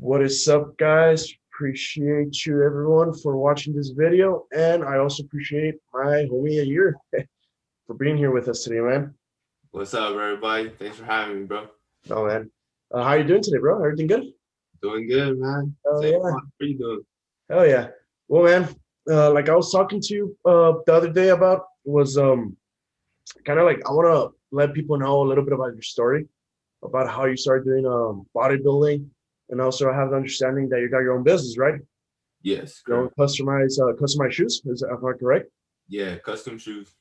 What is up, guys? Appreciate you, everyone, for watching this video, and I also appreciate my homie a year for being here with us today, man. What's up, everybody? Thanks for having me, bro. Oh, man. How you doing today, bro? Everything good? Doing good, man. Oh, Same yeah. one. What are you doing? Hell yeah. Well, man, like I was talking to you the other day about was kind of like I want to let people know a little bit about your story, about how you started doing bodybuilding, and also I have the understanding that you got your own business, right? Yes, Your own correct. customized shoes. Am I correct? Yeah, custom shoes.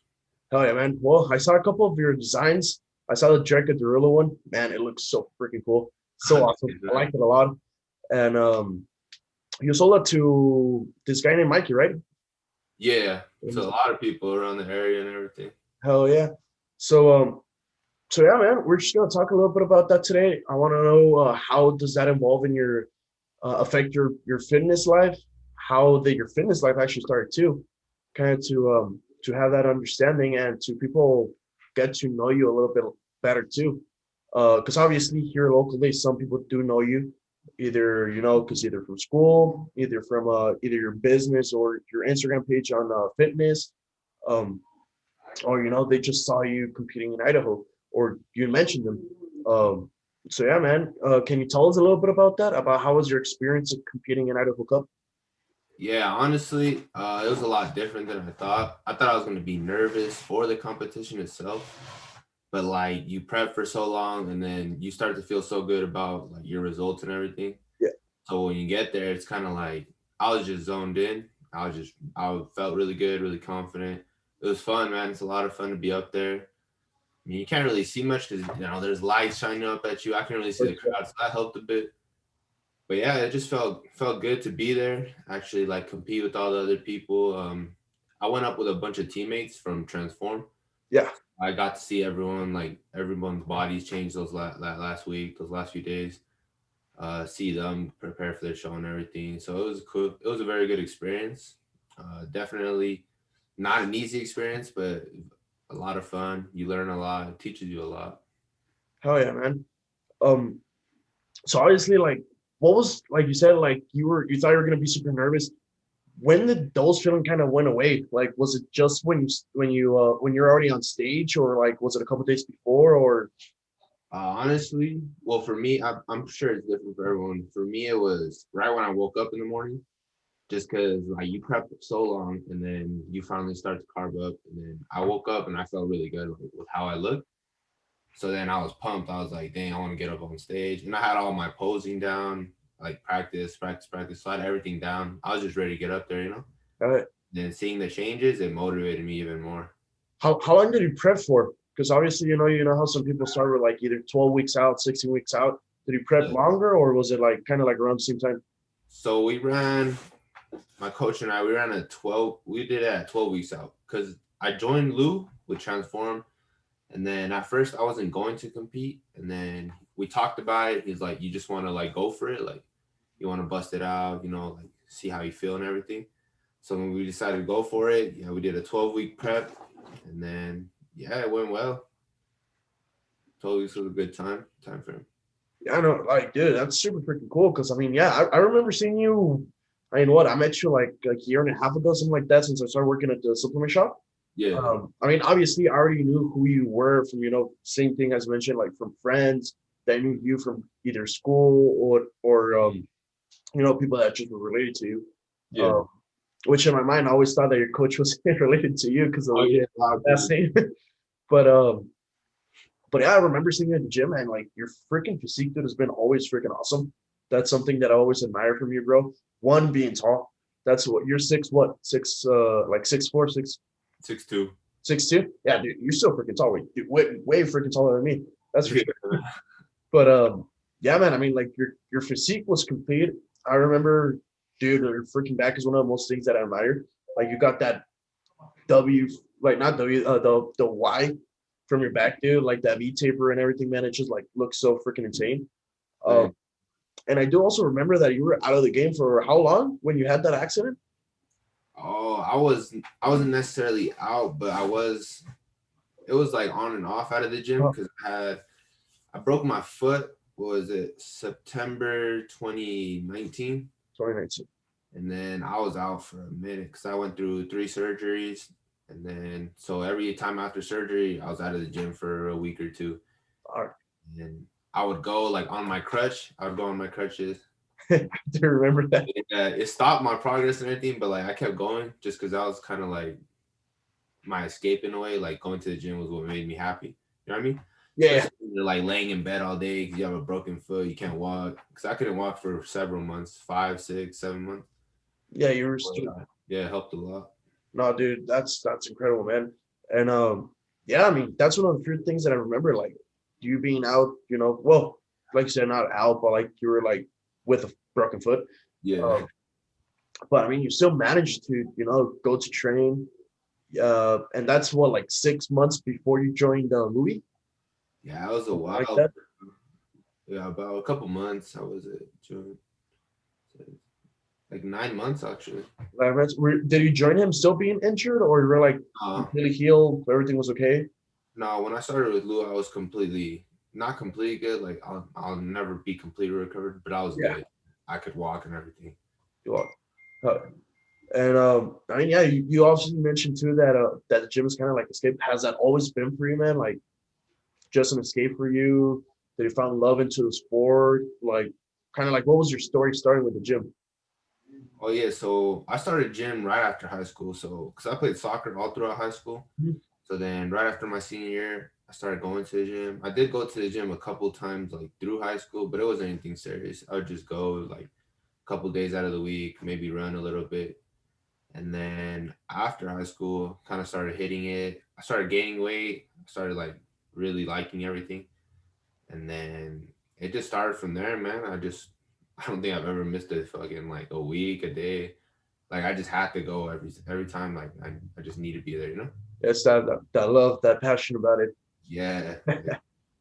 Hell yeah, man. Well, I saw a couple of your designs. I saw the Jacket Gorilla one. Man, it looks so freaking cool. So Thank awesome. you, I man. like it a lot. And you sold it to this guy named Mikey, right? Yeah, so a lot of people around the area and everything. Hell yeah. So so yeah, man, we're just gonna talk a little bit about that today. I want to know how does that involve in your affect your fitness life? How did your fitness life actually started too? Kind of to have that understanding and to people get to know you a little bit better too. Because obviously here locally, some people do know you, either because either from school, either from either your business or your Instagram page on fitness, um, or they just saw you competing in Idaho, or you mentioned them. So yeah, man, can you tell us a little bit about that? About how was your experience of competing in Idaho Cup? Yeah, honestly, it was a lot different than I thought. I thought I was going to be nervous for the competition itself, but like you prep for so long and then you start to feel so good about like your results and everything. Yeah, So when you get there, it's kind of like I was just zoned in. I felt really good, really confident. It was fun, man. It's a lot of fun to be up there. I mean, you can't really see much because there's lights shining up at you. I can really see the crowd, so that helped a bit. But yeah, it just felt good to be there. Actually, like compete with all the other people. I went up with a bunch of teammates from Transform. yeah. I got to see everyone, like everyone's bodies change last week, those last few days. See them prepare for their show and everything. So it was cool. It was a very good experience. Definitely not an easy experience, but a lot of fun. You learn a lot. It teaches you a lot. Hell yeah, man. Um, so obviously, like, what was like you said, like you thought you were gonna be super nervous. When did those feeling kind of went away? Like, was it just when you're already on stage, or like was it a couple days before, or Honestly, well, for me, I'm sure it's different for everyone. For me, it was right when I woke up in the morning, just because like you prep so long and then you finally start to carb up, and then I woke up and I felt really good like, with how I looked. So then I was pumped. I was like, dang, I want to get up on stage. And I had all my posing down, like practice, practice, practice. So I had everything down. I was just ready to get up there. uh, Then seeing the changes, it motivated me even more. how long did you prep for? Because obviously, you know how some people start with like either 12 weeks out, 16 weeks out. Did you prep Yeah. longer, or was it like kind of like around the same time? So we ran, my coach and I, we ran a 12, we did it at 12 weeks out because I joined Lou with Transform. And then at first I wasn't going to compete. And then we talked about it. He's like, you just want to like go for it. Like you want to bust it out, like see how you feel and everything. So when we decided to go for it, we did a 12-week prep, and then it went well. 12 weeks was a good time frame. Yeah, I know, like, dude, that's super freaking cool. Because I mean, yeah, I remember seeing you. I mean, what I met you like a year and a half ago, something like that, since I started working at the supplement shop. Yeah, I mean, obviously, I already knew who you were from, same thing as mentioned, like from friends that knew you from either school or people that just were related to you. yeah. Um, which in my mind, I always thought that your coach was related to you because of Oh the yeah, a lot of last people. name. But yeah, I remember seeing you at the gym and like your freaking physique, dude, has been always freaking awesome. That's something that I always admire from you, bro. One, being tall. That's what you're six, what, six, like 6'4", 6'2". 6'2"? Yeah, dude, you're still freaking tall. Dude, way freaking taller than me. That's for Yeah. sure. But yeah, man, I mean, like your physique was complete. I remember, dude, your freaking back is one of the most things that I admire. Like you got that W, like not W, the Y from your back, dude, like that V taper and everything, man. It just like looks so freaking insane. Um, Thanks. and I do also remember that you were out of the game for how long when you had that accident? Oh, I wasn't necessarily out, but I was. It was like on and off out of the gym Uh, because I broke my foot what was it, September 2019. 2019. And then I was out for a minute because I went through 3 surgeries. And then, so every time after surgery, I was out of the gym for a week or two. All right. And I would go like on my crutch. I would go on my crutches. I do remember that. It stopped my progress and everything, but like I kept going just because that was kind of like my escape in a way. Like going to the gym was what made me happy. You know what I mean? Yeah, Especially when you're like laying in bed all day because you have a broken foot, you can't walk. Because I couldn't walk for several months, 5, 6, 7 months. yeah, you were But, still. yeah, it helped a lot. No, dude, that's incredible, man. And yeah, I mean, that's one of the few things that I remember, like you being out, well, like you said, not out, but like you were like with a broken foot. Yeah, Um, but I mean, you still managed to, go to train. And that's what, like 6 months before you joined Louis, yeah, it was a like while. that. Yeah, about a couple months. I was at June, like 9 months actually. Did you join him still being injured, or you were like Uh, completely healed, everything was okay? no, when I started with Lou, I was completely not completely good. Like I'll never be completely recovered, but I was Yeah, good. I could walk and everything. you are. Uh, and I mean, yeah, you also mentioned too that the gym is kind of like escape. Has that always been for you, man? Like just an escape for you? That you found love into the sport? Like kind of like what was your story starting with the gym? Oh yeah, so I started gym right after high school. So because I played soccer all throughout high school. Mhm. So then right after my senior year, I started going to the gym. I did go to the gym a couple times like through high school, but it wasn't anything serious. I would just go like a couple days out of the week, maybe run a little bit. And then after high school, kind of started hitting it. I started gaining weight. I started like really liking everything. And then it just started from there, man. I don't think I've ever missed a fucking like a week, a day. Like I just had to go every time. Like I just need to be there, you know? It's that love, that passion about it. Yeah.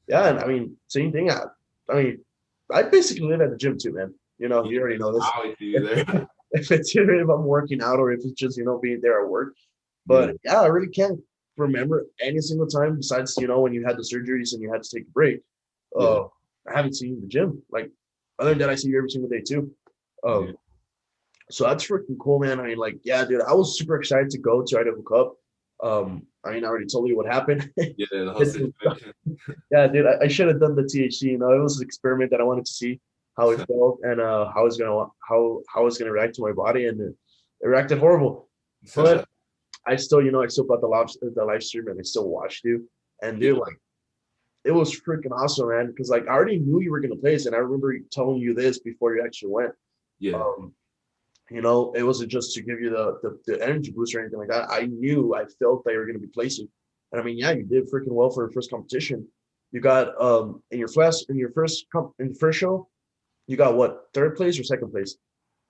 Yeah, and I mean, same thing. I mean, I basically live at the gym too, man. Yeah. You already know this. I always see you If, there. if it's either if I'm working out or if it's just being there at work. Yeah. But yeah, I really can't remember any single time besides when you had the surgeries and you had to take a break. Yeah. I haven't seen you in the gym. Like other than that, I see you every single day too. Yeah. Um, so that's freaking cool, man. I mean, like, yeah, dude, I was super excited to go to Idaho Cup. I mean, I already told you what happened. Yeah. The whole Did some stuff. situation. Yeah, dude, I should have done the THC. It was an experiment that I wanted to see how it felt and how it's gonna react to my body, and it reacted horrible. But I still, I still bought the live stream and I still watched you. And dude, Yeah. like, it was freaking awesome, man. Because like I already knew you were gonna place, and I remember telling you this before you actually went. Yeah. Um, it wasn't just to give you the energy boost or anything like that. I knew, I felt that you were going to be placing. And I mean, yeah, you did freaking well for your first competition. You got in the first show, you got what, third place or second place?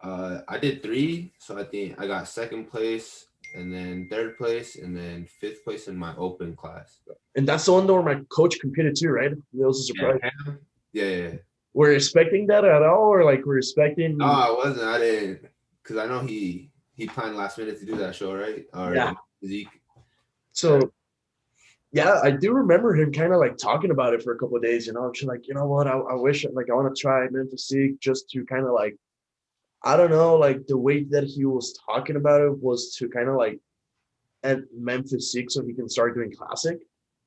I did 3, so I think I got second place, and then third place, and then fifth place in my open class. And that's the one where my coach competed too, right? It was a Yeah, surprise. yeah, yeah. We're expecting that at all, or like we're No, expecting? I wasn't. I didn't, because I know he planned last minute to do that show, right? Or Yeah. Zeke. So yeah, I do remember him kind of like talking about it for a couple of days. Just like, you know what, I wish like I want to try Memphis just to kind of like, I don't know, like the way that he was talking about it was to kind of like at Memphis so he can start doing classic.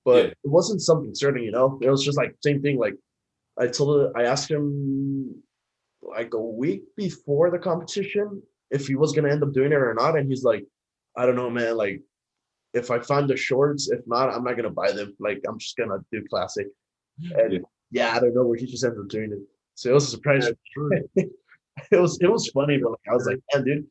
But Yeah, it wasn't something certain. It was just like same thing. Like I asked him like a week before the competition if he was gonna end up doing it or not, and he's like, I don't know, man. Like if I find the shorts, if not, I'm not gonna buy them. Like I'm just gonna do classic. yeah. And yeah, I don't know where he just ended up doing it. So it was a surprise. That's true. It was funny, but like I was like, man, dude.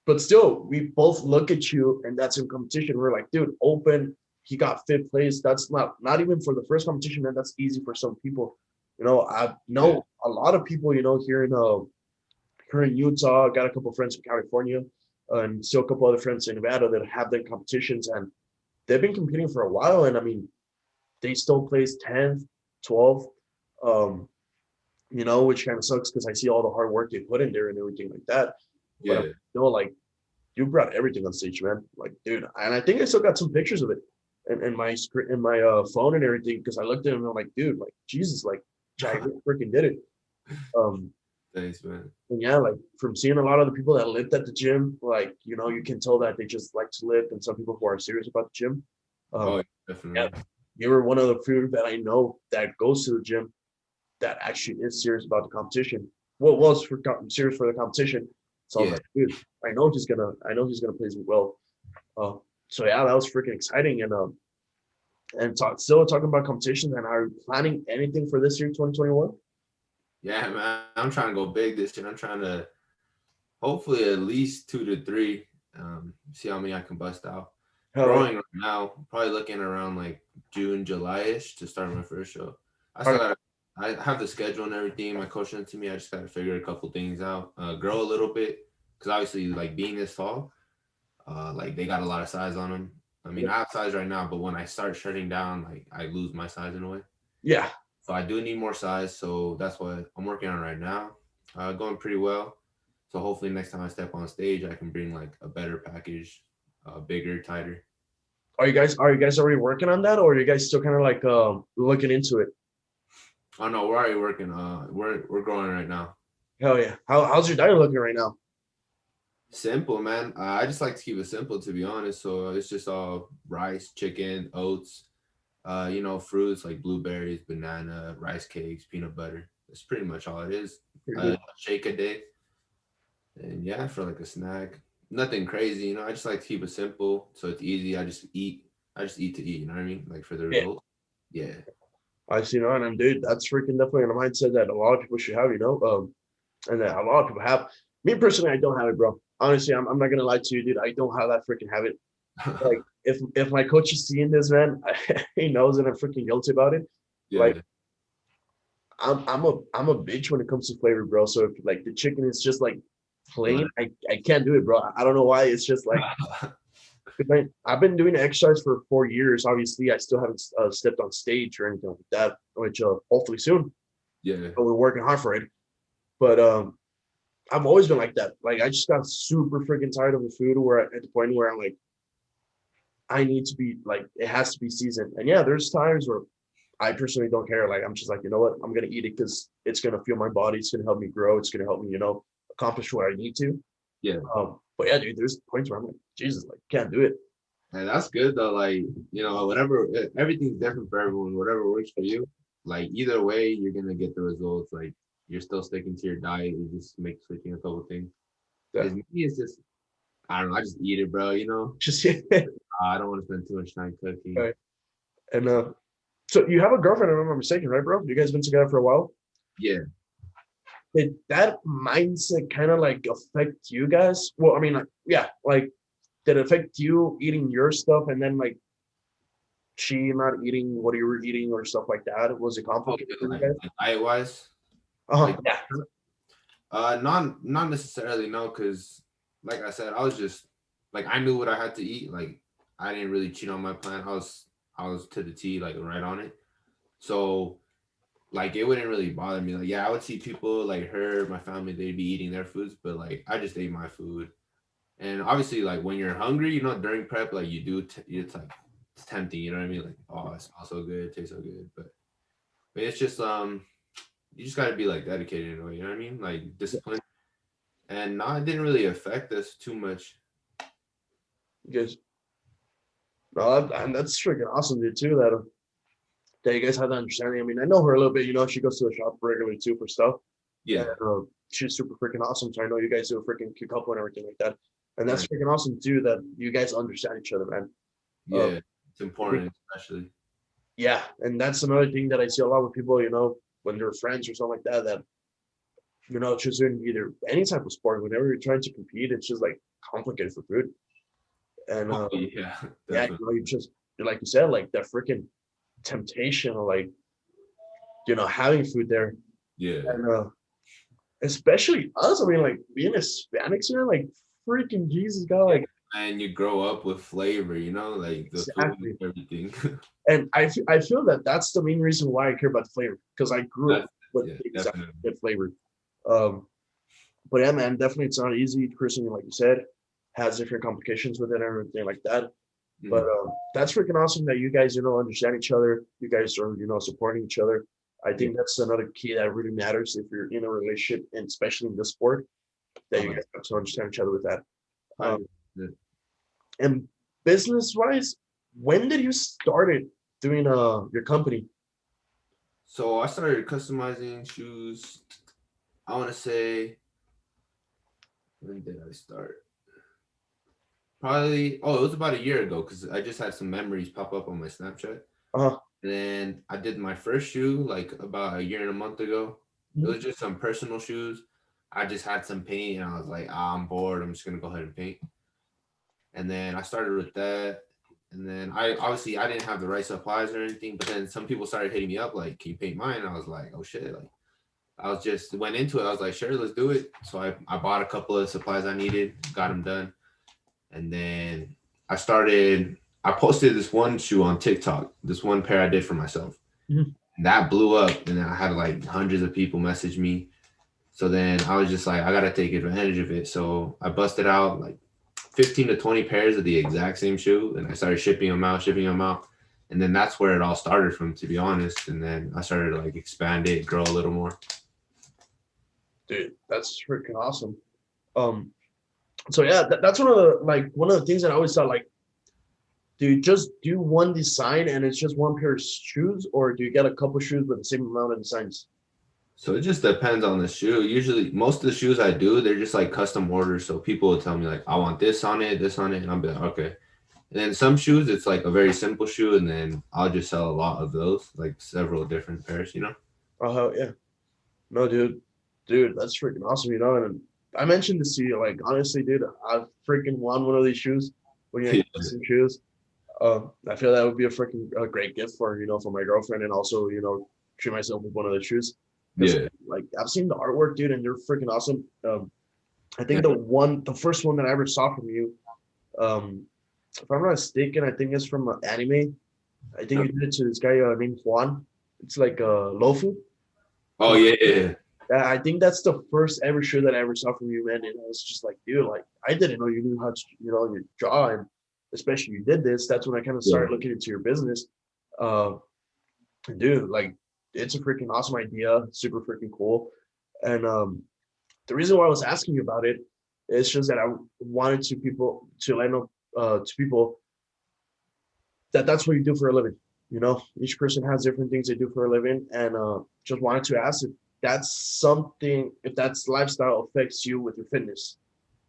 But still, we both look at you, and that's in competition. We're like, dude, open. He got fifth place. That's not even for the first competition, man. That's easy for some people. I Yeah, know a lot of people. Here in Utah. Got a couple of friends in California, and still a couple other friends in Nevada that have done competitions, and they've been competing for a while. And I mean, they still place 10th, 12th. Um, which kind of sucks because I see all the hard work they put in there and everything like that. But I'm yeah. still like, you brought everything on stage, man. Like, dude, and I think I still got some pictures of it in my screen, in my phone and everything because I looked at him and I'm like, dude, like Jesus, like Jair freaking did it. Um, Thanks, man. and yeah, like from seeing a lot of the people that lift at the gym, like you can tell that they just like to lift, and some people who are serious about the gym. Oh, Um, yeah, definitely. you were one of the few that I know that goes to the gym that actually is serious about the competition. What was for serious for the competition. So I was Yeah. like, dude, I know he's gonna place well. Uh, so yeah, that was freaking exciting. And still talking about competition. And are you planning anything for this year, 2021? Yeah, man. I'm trying to go big this year. I'm trying to hopefully at least 2 to 3. See how many I can bust out. Hell yeah! Growing right now, probably looking around like June, July-ish to start my first show. I All still right. got I have the schedule and everything. My coach sent it to me. I just gotta figure a couple things out. Grow a little bit. Cause obviously like being this tall, like they got a lot of size on them. I mean, I have size right now, but when I start shutting down, like I lose my size in a way. Yeah. So I do need more size. So that's what I'm working on right now. Going pretty well. So hopefully next time I step on stage, I can bring like a better package, bigger, tighter. Are you guys already working on that, or are you guys still kind of like looking into it? Oh no, we're already working. We're growing right now. Hell yeah! How's your diet looking right now? Simple, man. I just like to keep it simple, to be honest. So it's just all rice, chicken, oats, fruits like blueberries, banana, rice cakes, peanut butter. That's pretty much all it is. Pretty A good. shake a day, and yeah, for like a snack. Nothing crazy, I just like to keep it simple, so it's easy. I just eat. I just eat to eat. You know what I mean? Like for the Yeah, result. Yeah. I see. No, and dude, that's freaking definitely a mindset that a lot of people should have. And that a lot of people have. Me personally, I don't have it, bro. Honestly, I'm not gonna lie to you, dude. I don't have that freaking habit. Like, if my coach is seeing this, man, he knows that I'm freaking guilty about it. Like, Yeah. I'm a bitch when it comes to flavor, bro. So if like the chicken is just like plain, I can't do it, bro. I don't know why. It's just like I've been doing exercise for 4 years. Obviously, I still haven't stepped on stage or anything like that, which hopefully soon. Yeah. But we're working hard for it. But I've always been like that. Like I just got super freaking tired of the food where at the point where I'm like, I need to be like, it has to be seasoned. And yeah, there's times where I personally don't care. Like I'm just like, you know what? I'm gonna eat it because it's gonna fuel my body. It's gonna help me grow. It's gonna help me, accomplish what I need to. Yeah. But yeah, dude, there's points where I'm like, Jesus, like can't do it. And that's good though. Like, whatever, everything's different for everyone. Whatever works for you. Like either way, you're gonna get the results. Like you're still sticking to your diet. You just make switching a couple things. Yeah. Because me, it's just I don't know. I just eat it, bro. Just yeah. I don't want to spend too much time cooking. Right. And so you have a girlfriend, if I'm not mistaken, right, bro? You guys been together for a while. Yeah. Did that mindset kind of like affect you guys? Well, I mean, like, yeah, like did it affect you eating your stuff and then like she not eating what you were eating or stuff like that? Was it Oh, complicated for you guys? like diet wise, Uh-huh. like Yeah. not necessarily no, because like I said, I was just like I knew what I had to eat. Like I didn't really cheat on my plan. I was to the T, like right on it. So like it wouldn't really bother me. Like yeah, I would see people like her, my family, they'd be eating their foods, but like I just ate my food. And obviously, like when you're hungry, during prep, like you do, it's like it's tempting. You know what I mean? Like oh, it smells so good, it tastes so good, but it's just you just got to be like dedicated in a way. You know what I mean? Like discipline. And no, it didn't really affect us too much. You guys, no, and that's freaking awesome, dude, too, that you guys have that understanding. I mean, I know her a little bit, she goes to the shop regularly too for stuff. And Yeah, she's super freaking awesome. So I know you guys do a freaking cute couple and everything like that. And that's nice. freaking awesome too that you guys understand each other, man. Uh, Yeah, it's important, especially. yeah, and that's another thing that I see a lot with people, when they're friends or something like that, just in either any type of sport, whenever you're trying to compete, it's just like complicated for food. And Oh yeah, yeah, definitely. like you said, like that freaking temptation of like, having food there. Yeah, And especially us, I mean, like being Hispanics, man, like freaking Jesus, God, yeah. like And you grow up with flavor, like the food, exactly. everything. And I feel that that's the main reason why I care about the flavor because I grew That's up with yeah, exactly definitely. good flavor. Um, but yeah, man, definitely it's not easy. Christian, like you said, has different complications with it and everything like that. But Mhm. that's freaking awesome that you guys, understand each other. You guys are, supporting each other. I Yeah. think that's another key that really matters if you're in a relationship, and especially in this sport, that you Uh-huh. guys have to understand each other with that. Um, 100%. and business wise, when did you started doing your company? So I started customizing shoes. I want to say, when did I start? Probably, oh, it was about a year ago because I just had some memories pop up on my Snapchat. Uh, And then I did my first shoe like about a year and a month ago. It was just some personal shoes. I just had some paint and I was like, I'm bored. I'm just gonna go ahead and paint. And then I started with that. And then I didn't have the right supplies or anything, but then some people started hitting me up like, can you paint mine? And I was like, oh shit. Like I was just went into it. I was like, sure, let's do it. So I bought a couple of supplies I needed, got them done. And then I posted this one shoe on TikTok, this one pair I did for myself. mhm. That blew up. And then I had like hundreds of people message me. So then I was just like, I gotta take advantage of it. So I busted out like 15 to 20 pairs of the exact same shoe and I started shipping them out. And then that's where it all started from, to be honest. And then I started to like expand it, grow a little more. Dude, that's freaking awesome. Um, so yeah, that's one of the things that I always thought, like, do you just do one design and it's just one pair of shoes, or do you get a couple shoes with the same amount of designs? So it just depends on the shoe. Usually, most of the shoes I do, they're just like custom orders. So people will tell me like, I want this on it, and I'll be like, okay. And then some shoes, it's like a very simple shoe, and then I'll just sell a lot of those, like several different pairs, you know? Oh yeah, no, dude, that's freaking awesome. And I mentioned this to you, like, honestly, dude, I freaking want one of these shoes when you Yeah. get some shoes. I feel that would be a freaking great gift for for my girlfriend, and also treat myself with one of the shoes. Because Yeah. like I've seen the artwork, dude, and they're freaking awesome. I Yeah. think the first one that I ever saw from you, um, if I'm not mistaken, I think it's from an anime. I think you did it to this guy named Juan. It's like Lofu. Oh, yeah. Yeah. Yeah, I think that's the first ever shoe that I ever saw from you, man. And I was just like, dude, like I didn't know you knew how to, you draw, and especially you did this. That's when I kind of Yeah. started looking into your business. Uh, dude, like it's a freaking awesome idea, super freaking cool. And the reason why I was asking you about it is just that I wanted to let know to people that that's what you do for a living. Each person has different things they do for a living, and just wanted to ask if that's lifestyle affects you with your fitness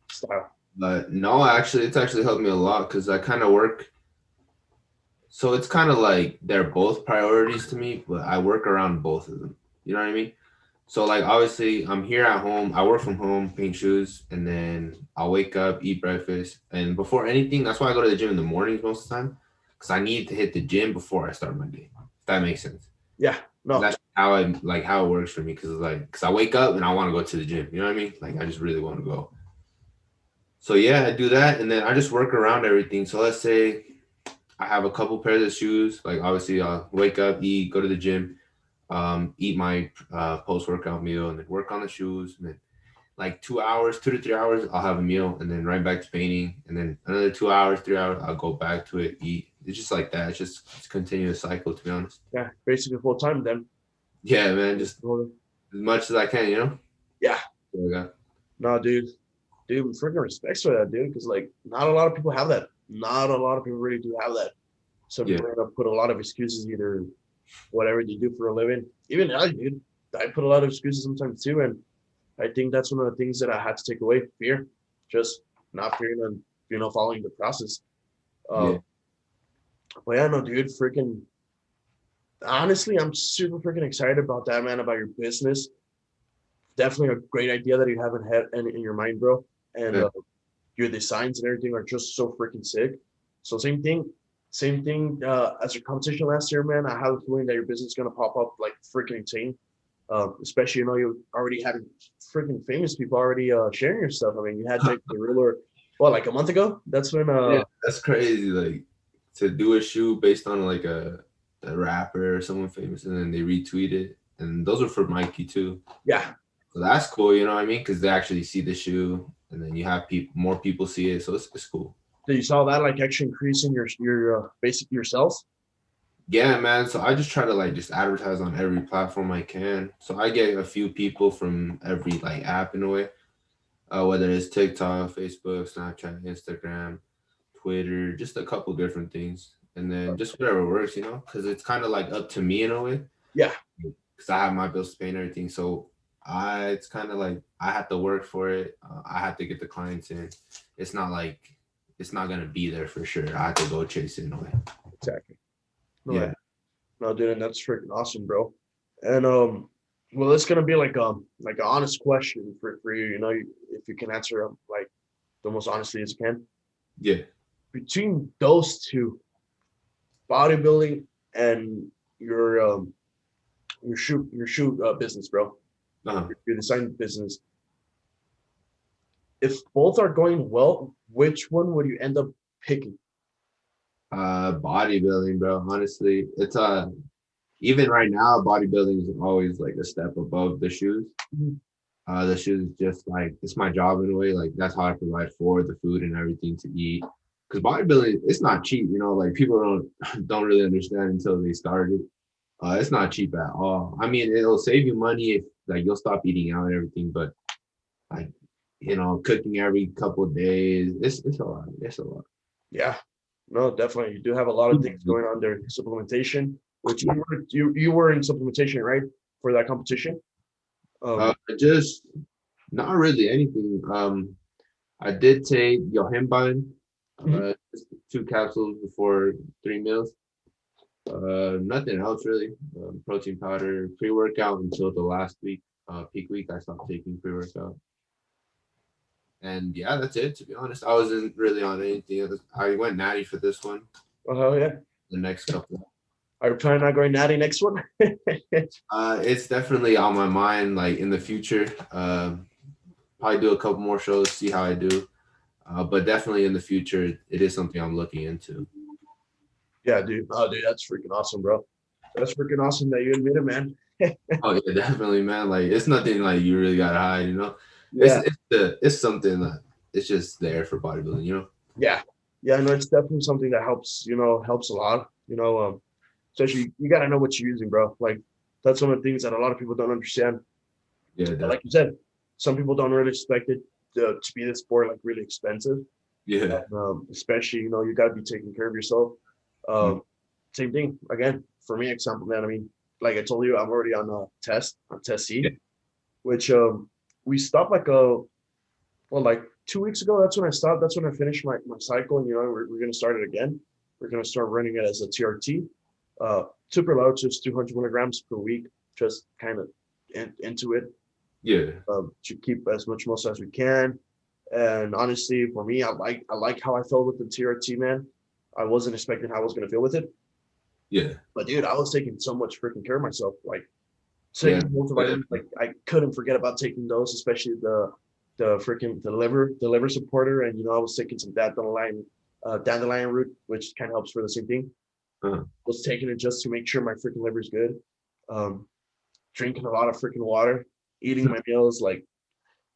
style. But no, actually, it's actually helped me a lot because I kind of work. So it's kind of like they're both priorities to me, but I work around both of them. You know what I mean? So like obviously I'm here at home. I work from home, paint shoes, and then I'll wake up, eat breakfast, and before anything, that's why I go to the gym in the mornings most of the time, because I need to hit the gym before I start my day. If that makes sense. Yeah, no, That's how it works for me, because I wake up and I want to go to the gym. You know what I mean? Like I just really want to go. So yeah, I do that, and then I just work around everything. So let's say I have a couple pairs of shoes. Like obviously, I'll wake up, eat, go to the gym, eat my post workout meal, and then work on the shoes. And then like 2 hours, 2 to 3 hours, I'll have a meal, and then right back to painting. And then another 2 hours, 3 hours, I'll go back to it, eat. It's just like that. It's a continuous cycle, to be honest. yeah, basically full time then. Yeah, man, just as much as I can, you know. Yeah, Yeah. no, dude, freaking respects for that, dude, because like not a lot of people have that. Not a lot of people really do have that. Some Yeah. people are gonna put a lot of excuses, either whatever they do for a living. Even I, dude, I put a lot of excuses sometimes too, and I think that's one of the things that I had to take away: fear, just not fearing and following the process. Yeah. Uh, but yeah, no, dude, freaking honestly, I'm super freaking excited about that, man. About your business. Definitely a great idea that you have in your mind, bro. And Yeah. your designs and everything are just so freaking sick. So same thing as your competition last year, man. I have a feeling that your business is gonna pop up like freaking insane. Especially you already had freaking famous people already sharing your stuff. I mean, you had Jake the Ruler, well, like a month ago. That's when Yeah, that's crazy. Like to do a shoe based on like a rapper or someone famous, and then they retweet it, and those are for Mikey too. yeah. So that's cool, you know what I mean? Because they actually see the shoe, and then you have more people see it, so it's cool. So you saw that like actually increasing your basic your sales. Yeah, man. So I just try to like just advertise on every platform I can. So I get a few people from every like app in a way, whether it's TikTok, Facebook, Snapchat, Instagram, Twitter, just a couple different things, and then just whatever works, because it's kind of like up to me in a way, Yeah, because I have my bills to pay and everything. So it's kind of like I have to work for it. I have to get the clients in. It's not like it's not gonna be there for sure. I have to go chase it in a way. exactly. No, Yeah. no, dude, and that's freaking awesome, bro. And well, it's gonna be like an honest question for you. You know, if you can answer like the most honestly as you can. Yeah. Between those two, bodybuilding and your shoe business, bro, Uh-huh. your design business. If both are going well, which one would you end up picking? Bodybuilding, bro. Honestly, it's even right now, bodybuilding is always like a step above the shoes. Mhm. The shoes just like it's my job in a way. Like that's how I provide for the food and everything to eat. Because bodybuilding, it's not cheap. Like people don't really understand until they start it. It's not cheap at all. I mean, it'll save you money if like you'll stop eating out and everything. But like cooking every couple of days, it's a lot. It's a lot. Yeah, no, definitely. You do have a lot of things going on there. Supplementation, which you were in supplementation, right, for that competition? Just not really anything. I did take Yohimbine, Mhm. just 2 capsules before 3 meals. Nothing else really. Protein powder, pre-workout until the last week, peak week. I stopped taking pre-workout, and yeah, that's it. To be honest, I wasn't really on anything else. I went natty for this one. Oh yeah. The next couple, Are you planning on going natty next one? it's definitely on my mind. Like in the future, probably do a couple more shows, see how I do. But definitely in the future, it is something I'm looking into. Yeah, dude. Oh, dude, that's freaking awesome, bro. That's freaking awesome that you admit it, man. Oh yeah, definitely, man. Like it's nothing like you really gotta hide. Yeah, It's something that it's just there for bodybuilding. yeah, yeah. No, it's definitely something that helps. Helps a lot. Especially you got to know what you're using, bro. Like that's one of the things that a lot of people don't understand. Yeah, But definitely. like you said, some people don't really expect it to be this sport like really expensive. Yeah. Especially you got to be taking care of yourself. Mm. Um, Same thing again for me. Example, man. I mean, like I told you, I'm already on test Yeah. C, which we stopped like 2 weeks ago. That's when I stopped. That's when I finished my cycle, and we're gonna start it again. We're gonna start running it as a TRT, super low, just 200 milligrams per week, just kind of into it Yeah. to keep as much muscle as we can. And honestly, for me, I like how I felt with the TRT, man. I wasn't expecting how I was gonna feel with it, Yeah. but dude, I was taking so much freaking care of myself. Like Yeah. taking Yeah. multivitamins, like I couldn't forget about taking those, especially the liver supporter, and I was taking some dandelion root, which kind of helps for the same thing. Uh-huh. Was taking it just to make sure my freaking liver is good. Um, Drinking a lot of freaking water, eating my meals, like it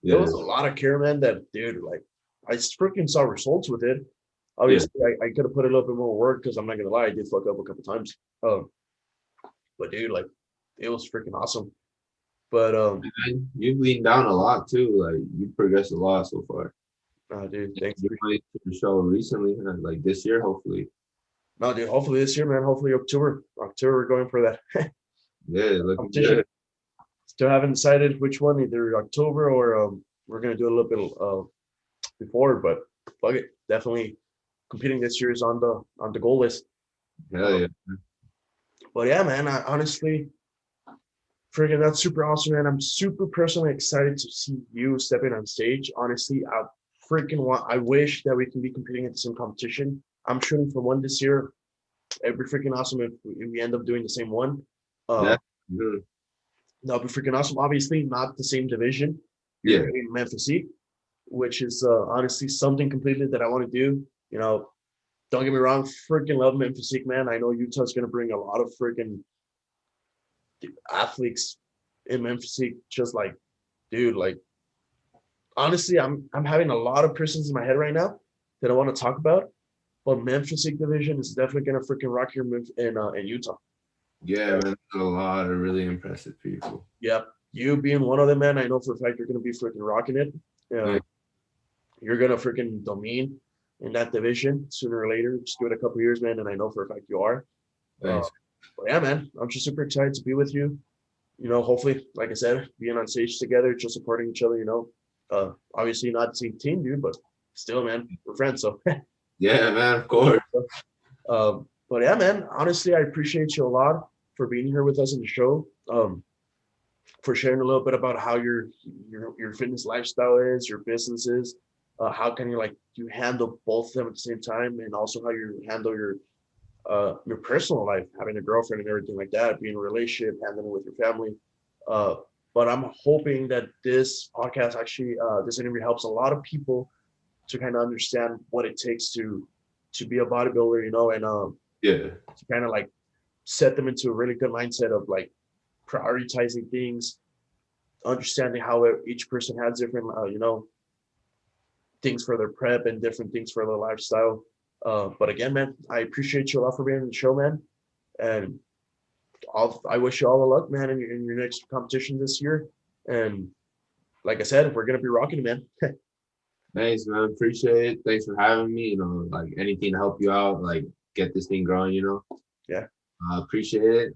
Yeah. was a lot of care, man. That dude, like I freaking saw results with it. Yeah. Obviously, I could have put a little bit more work because I'm not gonna lie, I did fuck up a couple times. But dude, like it was freaking awesome. But And you've leaned down a lot too. Like you've progressed a lot so far. dude, thanks. You're going to the show recently, like this year, hopefully. No, dude, hopefully this year, man. Hopefully October. October, we're going for that Yeah, looking competition. good. Still haven't decided which one, either October or we're gonna do a little bit before, but fuck it. Definitely competing this year is on the goal list. Hell Uh, yeah. but yeah, man, I honestly freaking that's super awesome, man. I'm super personally excited to see you stepping on stage. Honestly, I wish that we can be competing at the same competition. I'm shooting for one this year. It'd be freaking awesome if we end up doing the same one. Yeah. Uh, Good. that'd be freaking awesome. Obviously, not the same division. You're Yeah. doing men physique, which is honestly something completely that I want to do. Don't get me wrong, freaking love men physique, man. I know Utah's gonna bring a lot of freaking athletes in men physique. Just like, dude, like honestly, I'm having a lot of persons in my head right now that I want to talk about. but men's physique division is definitely gonna freaking rock your move in Utah. Yeah, man, there's a lot of really impressive people. Yep, you being one of them, man. I know for a fact you're gonna be freaking rocking it. Yeah, Nice. you're gonna freaking domain in that division sooner or later. Just give it a couple years, man, and I know for a fact you are. Uh, Thanks. but yeah, man, I'm just super excited to be with you. You know, hopefully, like I said, being on stage together, just supporting each other. You know, obviously not the same team, dude, but still, man, we're friends. So, Yeah, man, of course. but yeah, man, honestly, I appreciate you a lot for being here with us in the show. For sharing a little bit about how your fitness lifestyle is, your business is, how can you like you handle both of them at the same time, and also how you handle your personal life, having a girlfriend and everything like that, being in a relationship, handling it with your family. Uh, but I'm hoping that this podcast actually, this interview helps a lot of people to kind of understand what it takes to be a bodybuilder, you know, and Yeah. to kind of like set them into a really good mindset of like prioritizing things, understanding how each person has different, you know, things for their prep and different things for their lifestyle. But again, man, I appreciate you a lot for being on the show, man. And I wish you all the luck, man, in your next competition this year. And like I said, we're gonna be rocking, man. Thanks, man. Appreciate it. Thanks for having me. You know, like anything to help you out, like get this thing growing, you know. Yeah. Appreciate it.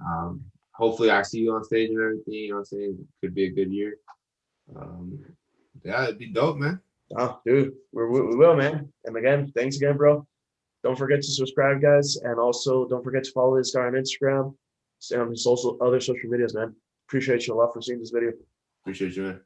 Hopefully I see you on stage and everything, you know what I'm saying? Could be a good year. Um, yeah, it'd be dope, man. Oh, dude, we will, man. And again, thanks again, bro. Don't forget to subscribe, guys, and also don't forget to follow this guy on Instagram and on his other social medias, man. Appreciate you a lot for seeing this video. Appreciate you, man.